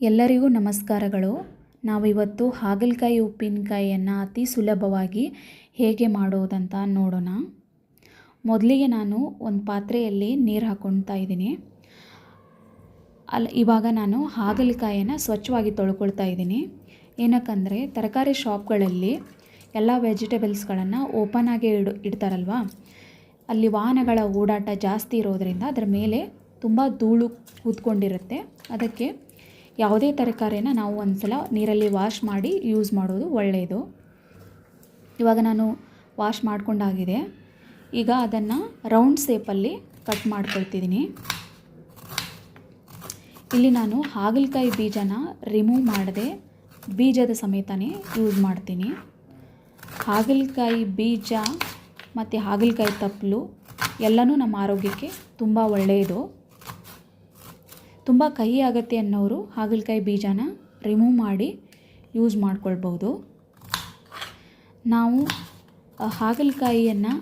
ಎಲ್ಲರಿಗೂ ನಮಸ್ಕಾರಗಳು. ನಾವಿವತ್ತು ಹಾಗಲಕಾಯಿ ಉಪ್ಪಿನಕಾಯಿಯನ್ನು ಅತಿ ಸುಲಭವಾಗಿ ಹೇಗೆ ಮಾಡೋದಂತ ನೋಡೋಣ. ಮೊದಲಿಗೆ ನಾನು ಒಂದು ಪಾತ್ರೆಯಲ್ಲಿ ನೀರು ಹಾಕ್ಕೊಳ್ತಾ ಇದ್ದೀನಿ. ಇವಾಗ ನಾನು ಹಾಗಲಕಾಯಿಯನ್ನು ಸ್ವಚ್ಛವಾಗಿ ತೊಳ್ಕೊಳ್ತಾ ಇದ್ದೀನಿ. ಏನಕ್ಕಂದರೆ ತರಕಾರಿ ಶಾಪ್ಗಳಲ್ಲಿ ಎಲ್ಲ ವೆಜಿಟೇಬಲ್ಸ್ಗಳನ್ನು ಓಪನ್ ಆಗಿ ಇಡ್ತಾರಲ್ವ, ಅಲ್ಲಿ ವಾಹನಗಳ ಓಡಾಟ ಜಾಸ್ತಿ ಇರೋದರಿಂದ ಅದರ ಮೇಲೆ ತುಂಬ ಧೂಳು ಕೂತ್ಕೊಂಡಿರುತ್ತೆ. ಅದಕ್ಕೆ ಯಾವುದೇ ತರಕಾರಿನ ನಾವು ಒಂದು ಸಲ ನೀರಲ್ಲಿ ವಾಶ್ ಮಾಡಿ ಯೂಸ್ ಮಾಡೋದು ಒಳ್ಳೆಯದು. ಇವಾಗ ನಾನು ವಾಶ್ ಮಾಡ್ಕೊಂಡಾಗಿದೆ. ಈಗ ಅದನ್ನು ರೌಂಡ್ ಶೇಪಲ್ಲಿ ಕಟ್ ಮಾಡ್ಕೊಳ್ತಿದ್ದೀನಿ. ಇಲ್ಲಿ ನಾನು ಹಾಗಲಕಾಯಿ ಬೀಜನ ರಿಮೂವ್ ಮಾಡದೆ ಬೀಜದ ಸಮೇತನೇ ಯೂಸ್ ಮಾಡ್ತೀನಿ. ಹಾಗಲಕಾಯಿ ಬೀಜ ಮತ್ತು ಹಾಗಲಕಾಯಿ ತಪ್ಪಲು ಎಲ್ಲನೂ ನಮ್ಮ ಆರೋಗ್ಯಕ್ಕೆ ತುಂಬ ಒಳ್ಳೆಯದು. ತುಂಬ ಕಹಿ ಆಗುತ್ತೆ ಅನ್ನೋರು ಹಾಗಲಕಾಯಿ ಬೀಜನ ರಿಮೂವ್ ಮಾಡಿ ಯೂಸ್ ಮಾಡ್ಕೊಳ್ಬೋದು. ನಾವು ಹಾಗಲಕಾಯಿಯನ್ನು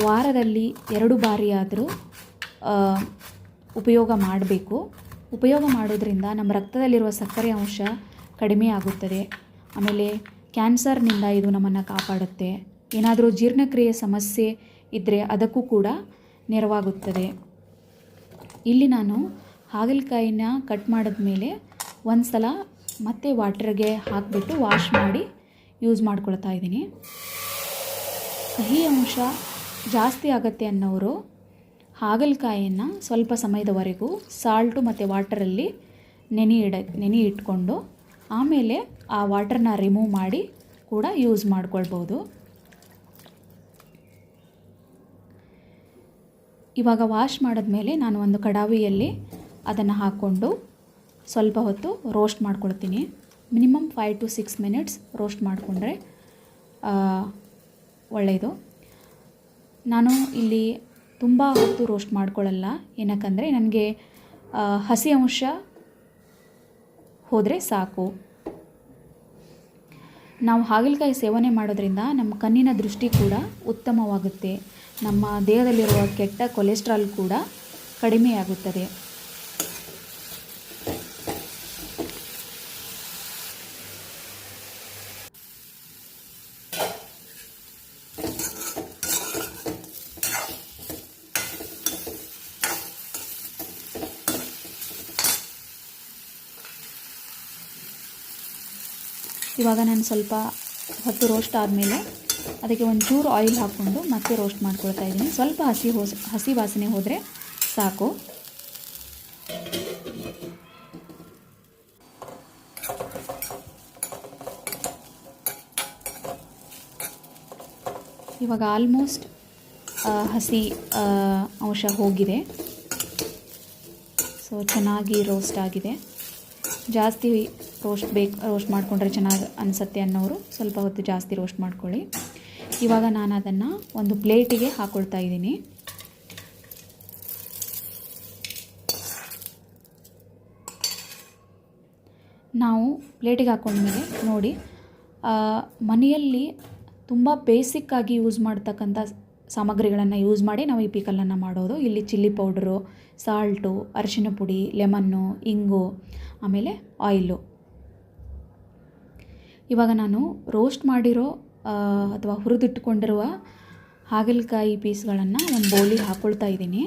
ವಾರದಲ್ಲಿ 2 ಬಾರಿ ಆದರೂ ಉಪಯೋಗ ಮಾಡಬೇಕು. ಉಪಯೋಗ ಮಾಡೋದ್ರಿಂದ ನಮ್ಮ ರಕ್ತದಲ್ಲಿರುವ ಸಕ್ಕರೆ ಅಂಶ ಕಡಿಮೆ ಆಗುತ್ತದೆ. ಆಮೇಲೆ ಕ್ಯಾನ್ಸರ್ನಿಂದ ಇದು ನಮ್ಮನ್ನು ಕಾಪಾಡುತ್ತೆ. ಏನಾದರೂ ಜೀರ್ಣಕ್ರಿಯೆ ಸಮಸ್ಯೆ ಇದ್ದರೆ ಅದಕ್ಕೂ ಕೂಡ ನೆರವಾಗುತ್ತದೆ. ಇಲ್ಲಿ ನಾನು ಹಾಗಲಕಾಯಿನ ಕಟ್ ಮಾಡಿದ್ಮೇಲೆ ಒಂದು ಸಲ ಮತ್ತೆ ವಾಟರ್ಗೆ ಹಾಕಿಬಿಟ್ಟು ವಾಶ್ ಮಾಡಿ ಯೂಸ್ ಮಾಡ್ಕೊಳ್ತಾ ಇದ್ದೀನಿ. ಕಹಿ ಅಂಶ ಜಾಸ್ತಿ ಆಗುತ್ತೆ ಅನ್ನೋರು ಹಾಗಲಕಾಯಿಯನ್ನು ಸ್ವಲ್ಪ ಸಮಯದವರೆಗೂ ಸಾಲ್ಟು ಮತ್ತು ವಾಟರಲ್ಲಿ ನೆನೆ ಇಟ್ಕೊಂಡು ಆಮೇಲೆ ಆ ವಾಟರ್ನ ರಿಮೂವ್ ಮಾಡಿ ಕೂಡ ಯೂಸ್ ಮಾಡ್ಕೊಳ್ಬೋದು. ಇವಾಗ ವಾಶ್ ಮಾಡಿದ್ಮೇಲೆ ನಾನು ಒಂದು ಕಡಾಯಿಯಲ್ಲಿ ಅದನ್ನು ಹಾಕ್ಕೊಂಡು ಸ್ವಲ್ಪ ಹೊತ್ತು ರೋಸ್ಟ್ ಮಾಡ್ಕೊಳ್ತೀನಿ. ಮಿನಿಮಮ್ 5 to 6 minutes ರೋಸ್ಟ್ ಮಾಡಿಕೊಂಡ್ರೆ ಒಳ್ಳೆಯದು. ನಾನು ಇಲ್ಲಿ ತುಂಬ ಹೊತ್ತು ರೋಸ್ಟ್ ಮಾಡ್ಕೊಳ್ಳಲ್ಲ. ಏನಕ್ಕಂದರೆ ನನಗೆ ಹಸಿ ಅಂಶ ಹೋದರೆ ಸಾಕು. ನಾವು ಹಾಗಲಕಾಯಿ ಸೇವನೆ ಮಾಡೋದ್ರಿಂದ ನಮ್ಮ ಕಣ್ಣಿನ ದೃಷ್ಟಿ ಕೂಡ ಉತ್ತಮವಾಗುತ್ತೆ. ನಮ್ಮ ದೇಹದಲ್ಲಿರುವ ಕೆಟ್ಟ ಕೊಲೆಸ್ಟ್ರಾಲ್ ಕೂಡ ಕಡಿಮೆಯಾಗುತ್ತದೆ. ಇವಾಗ ನಾನು ಸ್ವಲ್ಪ ಹೊತ್ತು ರೋಸ್ಟ್ ಆದಮೇಲೆ ಅದಕ್ಕೆ ಒಂಚೂರು ಆಯಿಲ್ ಹಾಕ್ಕೊಂಡು ಮತ್ತೆ ರೋಸ್ಟ್ ಮಾಡ್ಕೊಳ್ತಾ ಇದ್ದೀನಿ. ಸ್ವಲ್ಪ ಹಸಿ ವಾಸನೆ ಹೋದರೆ ಸಾಕು. ಇವಾಗ ಆಲ್ಮೋಸ್ಟ್ ಹಸಿ ಅಂಶ ಹೋಗಿದೆ. ಸೊ ಚೆನ್ನಾಗಿ ರೋಸ್ಟ್ ಆಗಿದೆ. ಜಾಸ್ತಿ ರೋಸ್ಟ್ ಮಾಡಿಕೊಂಡ್ರೆ ಚೆನ್ನಾಗಿ ಅನಿಸುತ್ತೆ ಅನ್ನೋರು ಸ್ವಲ್ಪ ಹೊತ್ತು ಜಾಸ್ತಿ ರೋಸ್ಟ್ ಮಾಡ್ಕೊಳ್ಳಿ. ಇವಾಗ ನಾನು ಅದನ್ನು ಒಂದು ಪ್ಲೇಟಿಗೆ ಹಾಕ್ಕೊಳ್ತಾ ಇದ್ದೀನಿ. ನಾವು ಪ್ಲೇಟಿಗೆ ಹಾಕ್ಕೊಂಡ್ಮೇಲೆ ನೋಡಿ, ಮನೆಯಲ್ಲಿ ತುಂಬ ಬೇಸಿಕ್ಕಾಗಿ ಯೂಸ್ ಮಾಡ್ತಕ್ಕಂಥ ಸಾಮಗ್ರಿಗಳನ್ನು ಯೂಸ್ ಮಾಡಿ ನಾವು ಈ ಪಿಕಲನ್ನು ಮಾಡೋದು. ಇಲ್ಲಿ ಚಿಲ್ಲಿ ಪೌಡರು, ಸಾಲ್ಟು, ಅರಿಶಿನ ಪುಡಿ, ಲೆಮನ್ನು, ಇಂಗು, ಆಮೇಲೆ ಆಯಿಲು. ಇವಾಗ ನಾನು ರೋಸ್ಟ್ ಮಾಡಿರೋ ಅಥವಾ ಹುರಿದಿಟ್ಟುಕೊಂಡಿರುವ ಹಾಗಲಕಾಯಿ ಪೀಸ್ಗಳನ್ನು ಒಂದು ಬೌಲಿಗೆ ಹಾಕ್ಕೊಳ್ತಾ ಇದ್ದೀನಿ.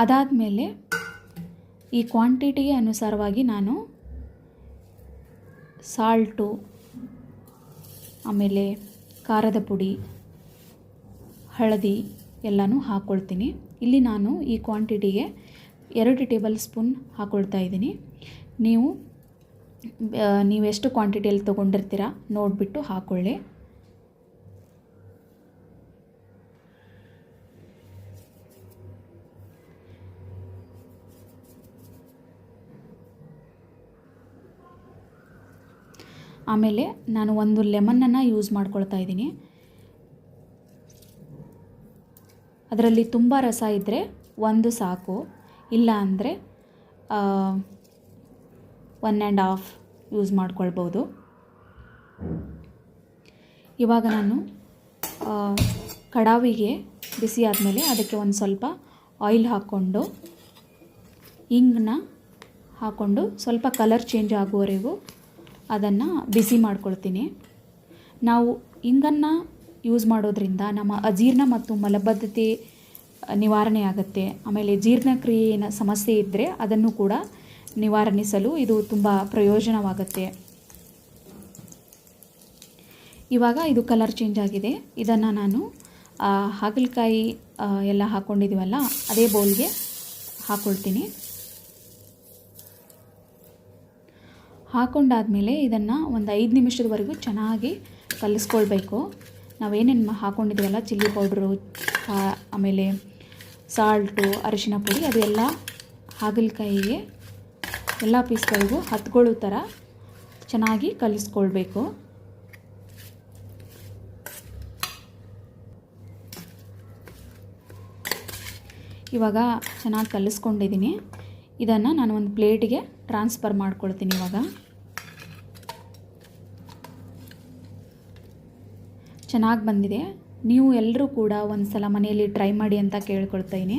ಅದಾದಮೇಲೆ ಈ ಕ್ವಾಂಟಿಟಿಗೆ ಅನುಸಾರವಾಗಿ ನಾನು ಸಾಲ್ಟು, ಆಮೇಲೆ ಖಾರದ ಪುಡಿ, ಹಳದಿ ಎಲ್ಲನೂ ಹಾಕ್ಕೊಳ್ತೀನಿ. ಇಲ್ಲಿ ನಾನು ಈ ಕ್ವಾಂಟಿಟಿಗೆ 2 ಟೇಬಲ್ ಸ್ಪೂನ್ ಹಾಕ್ಕೊಳ್ತಾ ಇದ್ದೀನಿ. ನೀವೆಷ್ಟು ಕ್ವಾಂಟಿಟಿಯಲ್ಲಿ ತೊಗೊಂಡಿರ್ತೀರ ನೋಡಿಬಿಟ್ಟು ಹಾಕ್ಕೊಳ್ಳಿ. ಆಮೇಲೆ ನಾನು ಒಂದು ಲೆಮನನ್ನು ಯೂಸ್ ಮಾಡ್ಕೊಳ್ತಾ ಇದ್ದೀನಿ. ಅದರಲ್ಲಿ ತುಂಬ ರಸ ಇದ್ದರೆ ಒಂದು ಸಾಕು, ಇಲ್ಲ ಅಂದರೆ 1.5 ಯೂಸ್ ಮಾಡ್ಕೊಳ್ಬೋದು. ಇವಾಗ ನಾನು ಕಡಾಯಿಗೆ ಬಿಸಿ ಆದಮೇಲೆ ಅದಕ್ಕೆ ಒಂದು ಸ್ವಲ್ಪ ಆಯಿಲ್ ಹಾಕ್ಕೊಂಡು ಇಂಗನ್ನ ಹಾಕ್ಕೊಂಡು ಸ್ವಲ್ಪ ಕಲರ್ ಚೇಂಜ್ ಆಗುವವರೆಗೂ ಅದನ್ನು ಬಿಸಿ ಮಾಡ್ಕೊಳ್ತೀನಿ. ನಾವು ಇಂಗನ್ನು ಯೂಸ್ ಮಾಡೋದ್ರಿಂದ ನಮ್ಮ ಅಜೀರ್ಣ ಮತ್ತು ಮಲಬದ್ಧತೆ ನಿವಾರಣೆ ಆಗುತ್ತೆ. ಆಮೇಲೆ ಜೀರ್ಣಕ್ರಿಯೆಯ ಸಮಸ್ಯೆ ಇದ್ದರೆ ಅದನ್ನು ಕೂಡ ನಿವಾರಿಸಲು ಇದು ತುಂಬ ಪ್ರಯೋಜನವಾಗುತ್ತೆ. ಇವಾಗ ಇದು ಕಲರ್ ಚೇಂಜ್ ಆಗಿದೆ. ಇದನ್ನು ನಾನು ಹಾಗಲಕಾಯಿ ಎಲ್ಲ ಹಾಕ್ಕೊಂಡಿದ್ದೀವಲ್ಲ ಅದೇ ಬೌಲ್ಗೆ ಹಾಕ್ಕೊಳ್ತೀನಿ. ಹಾಕ್ಕೊಂಡಾದಮೇಲೆ ಇದನ್ನು ಒಂದು 5 ನಿಮಿಷದವರೆಗೂ ಚೆನ್ನಾಗಿ ಕಲಿಸ್ಕೊಳ್ಬೇಕು. ನಾವೇನೇನು ಹಾಕ್ಕೊಂಡಿದ್ದೀವಲ್ಲ ಚಿಲ್ಲಿ ಪೌಡ್ರು, ಆಮೇಲೆ ಸಾಲ್ಟು, ಅರಿಶಿನ ಪುಡಿ, ಅದೆಲ್ಲ ಹಾಗಲಕಾಯಿಗೆ ಎಲ್ಲ ಪೀಸ್ಗಳಿಗೂ ಹತ್ಕೊಳ್ಳೋ ಥರ ಚೆನ್ನಾಗಿ ಕಲಿಸ್ಕೊಳ್ಬೇಕು. ಇವಾಗ ಚೆನ್ನಾಗಿ ಕಲಿಸ್ಕೊಂಡಿದ್ದೀನಿ. ಇದನ್ನು ನಾನು ಒಂದು ಪ್ಲೇಟಿಗೆ ಟ್ರಾನ್ಸ್ಫರ್ ಮಾಡ್ಕೊಳ್ತೀನಿ. ಇವಾಗ ಚೆನ್ನಾಗಿ ಬಂದಿದೆ. ನೀವು ಎಲ್ಲರೂ ಕೂಡ ಒಂದು ಸಲ ಮನೆಯಲ್ಲಿ ಟ್ರೈ ಮಾಡಿ ಅಂತ ಕೇಳ್ಕೊಳ್ತೀನಿ.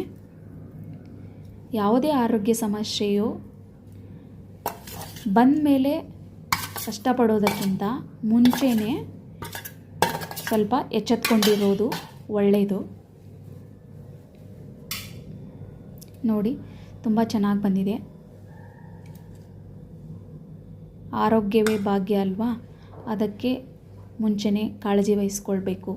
ಯಾವುದೇ ಆರೋಗ್ಯ ಸಮಸ್ಯೆಯು ಬಂದ ಮೇಲೆ ಕಷ್ಟಪಡೋದಕ್ಕಿಂತ ಮುಂಚೆನೇ ಸ್ವಲ್ಪ ಎಚ್ಚೆತ್ಕೊಂಡಿರೋದು ಒಳ್ಳೆಯದು. ನೋಡಿ, ತುಂಬ ಚೆನ್ನಾಗಿ ಬಂದಿದೆ. ಆರೋಗ್ಯವೇ ಭಾಗ್ಯ ಅಲ್ವಾ, ಅದಕ್ಕೆ ಮುಂಚೆನೇ ಕಾಳಜಿ ವಹಿಸ್ಕೊಳ್ಬೇಕು.